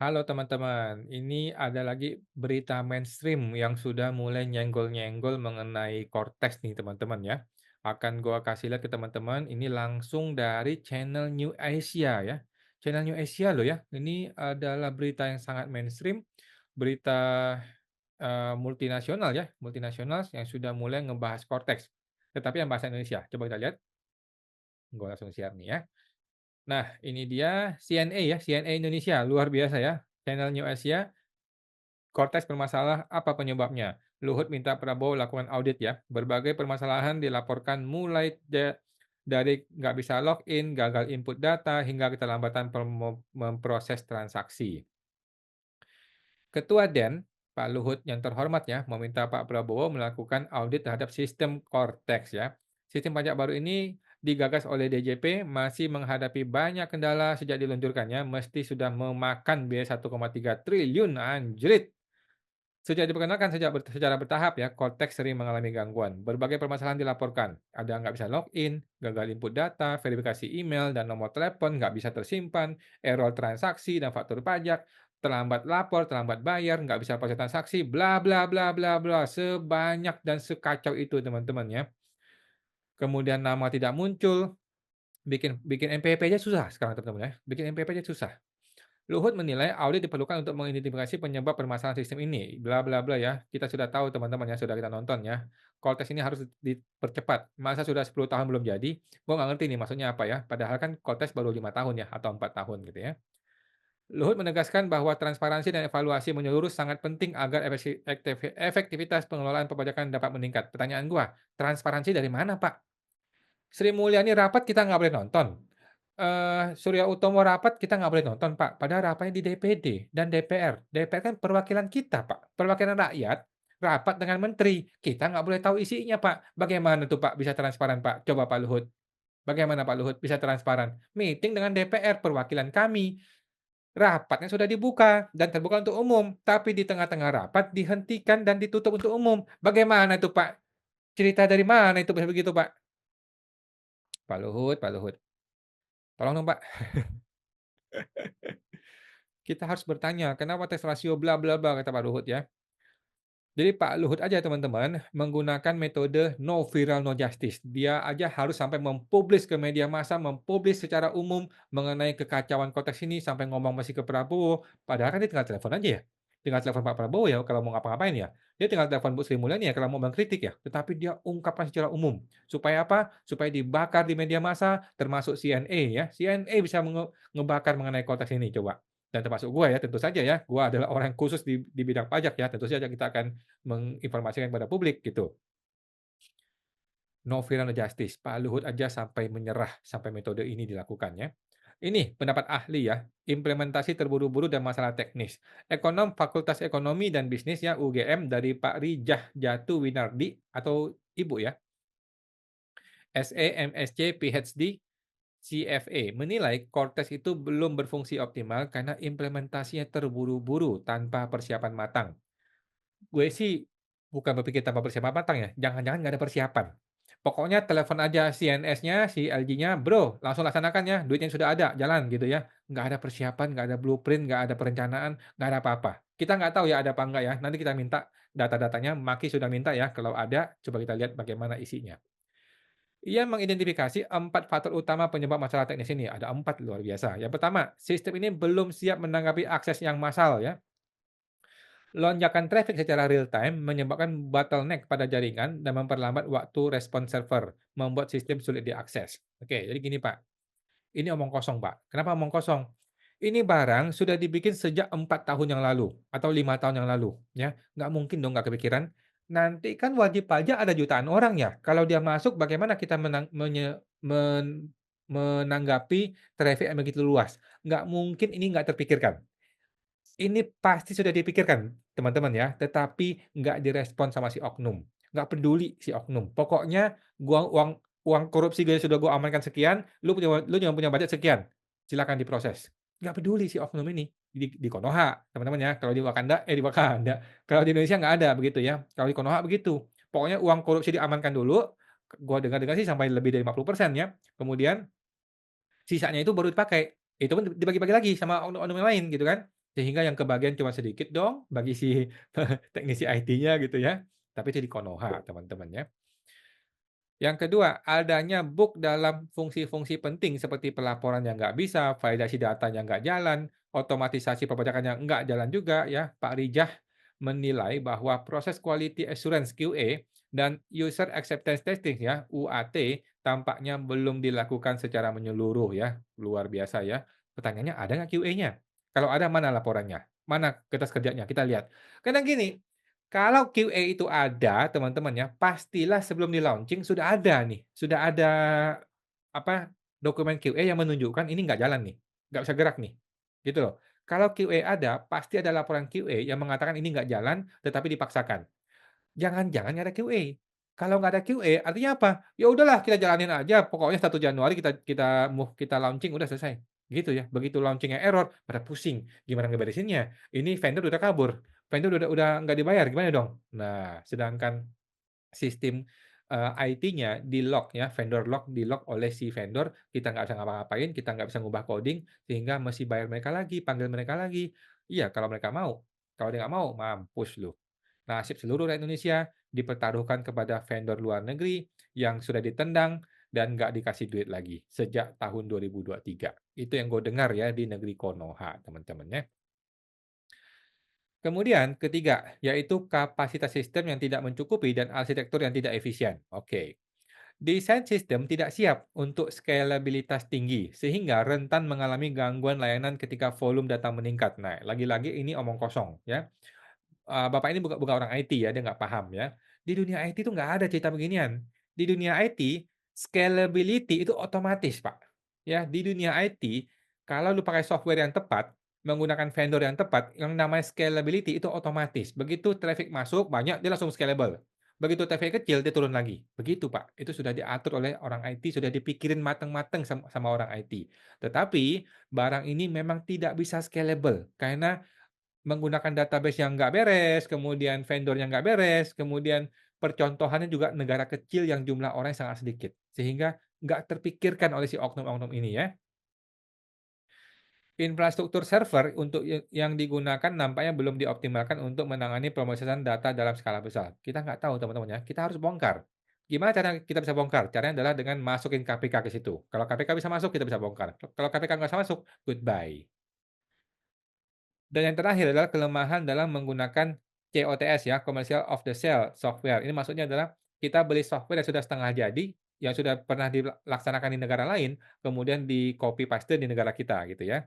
Halo teman-teman, ini ada lagi berita mainstream yang sudah mulai nyenggol-nyenggol mengenai Cortex nih teman-teman ya. Akan gua kasih lihat ke teman-teman, ini langsung dari channel New Asia ya. Channel New Asia loh ya, ini adalah berita yang sangat mainstream, berita multinasional ya, multinasional yang sudah mulai ngebahas Cortex. Tetapi yang bahasa Indonesia, coba kita lihat, gue langsung share nih ya. Nah, ini dia CNA ya, CNA Indonesia, luar biasa ya. Channel New Asia, Cortex bermasalah, apa penyebabnya? Luhut minta Prabowo lakukan audit ya. Berbagai permasalahan dilaporkan mulai dari nggak bisa login, gagal input data, hingga keterlambatan memproses transaksi. Ketua DEN, Pak Luhut yang terhormat ya, meminta Pak Prabowo melakukan audit terhadap sistem Cortex ya. Sistem pajak baru ini digagas oleh DJP masih menghadapi banyak kendala sejak diluncurkannya, mesti sudah memakan biaya 1,3 triliun, anjrit. Sejak diperkenalkan secara bertahap ya, Cortex sering mengalami gangguan. Berbagai permasalahan dilaporkan. Ada nggak bisa login, gagal input data, verifikasi email dan nomor telepon nggak bisa tersimpan, error transaksi dan faktur pajak, terlambat lapor, terlambat bayar, nggak bisa proses transaksi, bla bla bla bla bla. Sebanyak dan sekacau itu teman-teman ya. Kemudian nama tidak muncul, bikin bikin NPWP aja susah sekarang teman-teman ya. Bikin NPWP aja susah. Luhut menilai audit diperlukan untuk mengidentifikasi penyebab permasalahan sistem ini, bla bla bla ya. Kita sudah tahu teman-teman ya, sudah kita nonton ya. Cortex ini harus dipercepat. Masa sudah 10 tahun belum jadi? Gua nggak ngerti nih maksudnya apa ya. Padahal kan Cortex baru 5 tahun ya atau 4 tahun gitu ya. Luhut menegaskan bahwa transparansi dan evaluasi menyeluruh sangat penting agar efektivitas pengelolaan perpajakan dapat meningkat. Pertanyaan gua, transparansi dari mana, Pak? Sri Mulyani rapat kita nggak boleh nonton. Surya Utomo rapat kita nggak boleh nonton, Pak. Padahal rapatnya di DPD dan DPR. DPR kan perwakilan kita, Pak. Perwakilan rakyat, rapat dengan menteri. Kita nggak boleh tahu isinya, Pak. Bagaimana tuh, Pak, bisa transparan, Pak? Coba Pak Luhut. Bagaimana Pak Luhut bisa transparan? Meeting dengan DPR, perwakilan kami. Rapatnya sudah dibuka dan terbuka untuk umum. Tapi di tengah-tengah rapat dihentikan dan ditutup untuk umum. Bagaimana itu, Pak? Cerita dari mana itu bisa begitu, Pak? Pak Luhut, Pak Luhut. Tolong dong, Pak. Kita harus bertanya, kenapa tes rasio bla bla bla kata Pak Luhut ya. Jadi Pak Luhut aja teman-teman menggunakan metode no viral no justice. Dia aja harus sampai mempublis ke media massa, mempublis secara umum mengenai kekacauan konteks ini sampai ngomong masih ke Prabowo. Padahal kan dia tinggal telepon aja ya. Tinggal telepon Pak Prabowo ya kalau mau ngapa-ngapain ya. Dia tinggal telepon Bu Sri Mulyani ya kalau mau mengkritik ya. Tetapi dia ungkapkan secara umum. Supaya apa? Supaya dibakar di media massa termasuk CNN ya. CNN bisa ngebakar mengenai konteks ini coba. Dan termasuk gua ya, tentu saja ya. Gua adalah orang yang khusus di bidang pajak ya. Tentu saja kita akan menginformasikan kepada publik gitu. No fear no justice. Pak Luhut aja sampai menyerah sampai metode ini dilakukannya. Ini pendapat ahli ya, implementasi terburu-buru dan masalah teknis. Ekonom Fakultas Ekonomi dan Bisnis ya UGM dari Pak Rijah Jatu Winardi atau Ibu ya, SE, MSc, PhD, CFA menilai Cortex itu belum berfungsi optimal karena implementasinya terburu-buru tanpa persiapan matang. Gue sih bukan berpikir tanpa persiapan matang ya, jangan-jangan nggak ada persiapan. Pokoknya telepon aja CNS-nya, si LG-nya, "Bro, langsung laksanakan ya, duitnya sudah ada, jalan," gitu ya. Nggak ada persiapan, nggak ada blueprint, nggak ada perencanaan, nggak ada apa-apa. Kita nggak tahu ya ada apa enggak ya, nanti kita minta data-datanya, Maki sudah minta ya, kalau ada coba kita lihat bagaimana isinya. Ia mengidentifikasi 4 faktor utama penyebab masalah teknis ini, ada 4 luar biasa. Yang pertama, sistem ini belum siap menanggapi akses yang massal ya. Lonjakan traffic secara real time menyebabkan bottleneck pada jaringan dan memperlambat waktu respon server, membuat sistem sulit diakses. Oke, jadi gini Pak, ini omong kosong Pak. Kenapa omong kosong? Ini barang sudah dibikin sejak 4 tahun yang lalu atau 5 tahun yang lalu, ya. Nggak mungkin dong nggak kepikiran. Nanti kan wajib pajak ada jutaan orang ya. Kalau dia masuk bagaimana kita menanggapi traffic yang begitu luas? Nggak mungkin ini nggak terpikirkan. Ini pasti sudah dipikirkan, teman-teman ya, tetapi nggak direspon sama si oknum, nggak peduli si oknum. Pokoknya gua uang korupsi sudah gua amankan sekian, lu cuma punya budget sekian, silakan diproses. Nggak peduli si oknum ini, di Konoha, teman-teman ya, kalau di Wakanda, kalau di Indonesia nggak ada begitu ya, kalau di Konoha begitu. Pokoknya uang korupsi diamankan dulu, gua dengar-dengar sih sampai lebih dari 50% ya, kemudian sisanya itu baru dipakai, itu pun dibagi-bagi lagi sama oknum-oknum yang lain gitu kan. Sehingga yang kebagian cuma sedikit dong bagi si teknisi IT-nya gitu ya, tapi itu di Konoha teman-teman ya. Yang kedua, adanya bug dalam fungsi-fungsi penting seperti pelaporan yang nggak bisa, validasi data yang nggak jalan, otomatisasi perpajakan yang nggak jalan juga ya. Pak Rijah menilai bahwa proses quality assurance QA dan user acceptance testing ya, UAT, tampaknya belum dilakukan secara menyeluruh ya. Luar biasa ya. Pertanyaannya, ada nggak QA-nya? Kalau ada, mana laporannya? Mana kertas kerjanya? Kita lihat. Karena gini, kalau QA itu ada teman-teman ya, pastilah sebelum di-launching sudah ada nih, sudah ada apa, dokumen QA yang menunjukkan ini nggak jalan nih, nggak bisa gerak nih, gitu loh. Kalau QA ada, pasti ada laporan QA yang mengatakan ini nggak jalan, tetapi dipaksakan. Jangan-jangan nggak ada QA. Kalau nggak ada QA, artinya apa? Ya udahlah kita jalanin aja, pokoknya 1 Januari kita kita kita launching udah selesai, gitu ya. Begitu launching-nya error, pada pusing, gimana ngeberesinnya? Ini vendor udah kabur, vendor udah nggak dibayar, gimana dong? Nah, sedangkan sistem, IT-nya di-lock ya, vendor lock, di-lock oleh si vendor, kita nggak bisa ngapa-ngapain, kita nggak bisa ngubah coding, sehingga mesti bayar mereka lagi, panggil mereka lagi. Iya, kalau mereka mau. Kalau dia nggak mau, mampus lu. Nasib seluruh rakyat Indonesia dipertaruhkan kepada vendor luar negeri yang sudah ditendang dan nggak dikasih duit lagi sejak tahun 2023. Itu yang gue dengar ya di negeri Konoha, teman-teman ya. Kemudian ketiga, yaitu kapasitas sistem yang tidak mencukupi dan arsitektur yang tidak efisien. Oke. Desain sistem tidak siap untuk scalabilitas tinggi, sehingga rentan mengalami gangguan layanan ketika volume data meningkat. Nah, lagi-lagi ini omong kosong ya. Bapak ini bukan bukan orang IT ya, dia nggak paham ya. Di dunia IT itu nggak ada cerita beginian. Di dunia IT, scalability itu otomatis, Pak. Ya, di dunia IT, kalau lu pakai software yang tepat, menggunakan vendor yang tepat, yang namanya scalability itu otomatis. Begitu traffic masuk banyak, dia langsung scalable. Begitu traffic kecil, dia turun lagi. Begitu, Pak. Itu sudah diatur oleh orang IT, sudah dipikirin mateng-mateng sama orang IT. Tetapi, barang ini memang tidak bisa scalable, karena menggunakan database yang nggak beres, kemudian vendor yang nggak beres, kemudian percontohannya juga negara kecil yang jumlah orangnya sangat sedikit. Sehingga nggak terpikirkan oleh si oknum-oknum ini ya. Infrastruktur server untuk yang digunakan nampaknya belum dioptimalkan untuk menangani pemrosesan data dalam skala besar. Kita nggak tahu teman-teman ya, kita harus bongkar. Gimana cara kita bisa bongkar? Caranya adalah dengan masukin KPK ke situ. Kalau KPK bisa masuk, kita bisa bongkar. Kalau KPK nggak bisa masuk, goodbye. Dan yang terakhir adalah kelemahan dalam menggunakan COTS ya, Commercial Off the Shelf Software. Ini maksudnya adalah kita beli software yang sudah setengah jadi, yang sudah pernah dilaksanakan di negara lain, kemudian di-copy paste di negara kita gitu ya.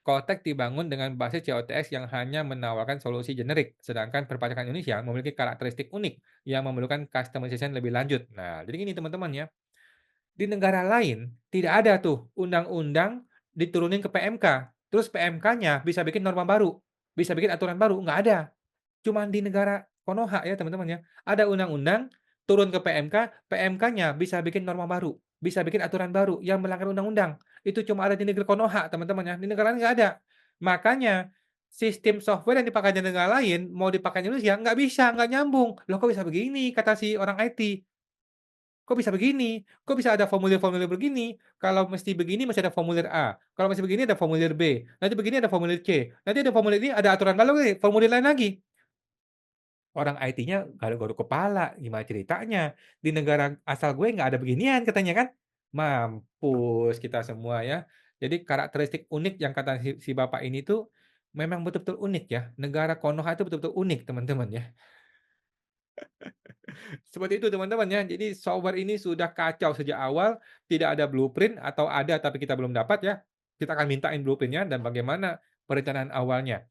Kotek dibangun dengan basis COTS yang hanya menawarkan solusi generik, sedangkan perpajakan Indonesia memiliki karakteristik unik yang memerlukan customization lebih lanjut. Nah, jadi gini teman-teman ya, di negara lain tidak ada tuh undang-undang diturunin ke PMK, terus PMK-nya bisa bikin norma baru, bisa bikin aturan baru, nggak ada. Cuman di negara Konoha ya teman-teman ya, ada undang-undang, turun ke PMK, PMK-nya bisa bikin norma baru, bisa bikin aturan baru yang melanggar undang-undang. Itu cuma ada di negeri Konoha teman-teman ya, di negara lain nggak ada. Makanya sistem software yang dipakai di negara lain mau dipakai di Indonesia nggak bisa, nggak nyambung. Loh kok bisa begini kata si orang IT. Kok bisa begini? Kok bisa ada formulir-formulir begini? Kalau mesti begini masih ada formulir A, kalau masih begini ada formulir B, nanti begini ada formulir C, nanti ada formulir ini ada aturan baru nih, formulir lain lagi. Orang IT-nya garuk-garuk kepala, gimana ceritanya? Di negara asal gue nggak ada beginian katanya kan. Mampus kita semua ya. Jadi karakteristik unik yang kata si bapak ini tuh memang betul-betul unik ya. Negara Konoha itu betul-betul unik teman-teman ya. Seperti itu teman-teman ya. Jadi software ini sudah kacau sejak awal, tidak ada blueprint atau ada tapi kita belum dapat ya. Kita akan mintain blueprint-nya dan bagaimana perencanaan awalnya.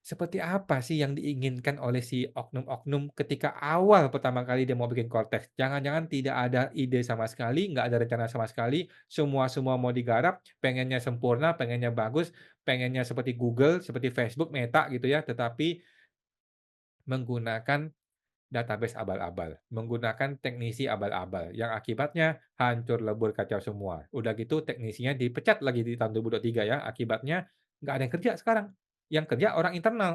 Seperti apa sih yang diinginkan oleh si oknum-oknum ketika awal pertama kali dia mau bikin Cortex? Jangan-jangan tidak ada ide sama sekali, nggak ada rencana sama sekali, semua-semua mau digarap, pengennya sempurna, pengennya bagus, pengennya seperti Google, seperti Facebook, Meta gitu ya, tetapi menggunakan database abal-abal, menggunakan teknisi abal-abal, yang akibatnya hancur lebur kacau semua. Udah gitu teknisinya dipecat lagi di tahun 2023 ya, akibatnya nggak ada yang kerja sekarang. yang kerja orang internal,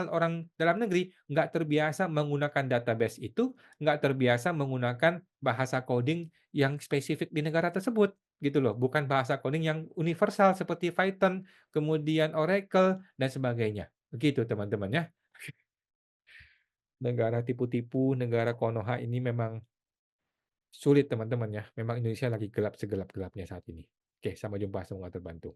orang dalam negeri, nggak terbiasa menggunakan database itu, nggak terbiasa menggunakan bahasa coding yang spesifik di negara tersebut, gitu loh. Bukan bahasa coding yang universal seperti Python, kemudian Oracle, dan sebagainya. Begitu teman-teman ya. Negara tipu-tipu, negara Konoha ini memang sulit teman-teman ya. Memang Indonesia lagi gelap segelap-gelapnya saat ini. Oke, sampai jumpa, semoga terbantu.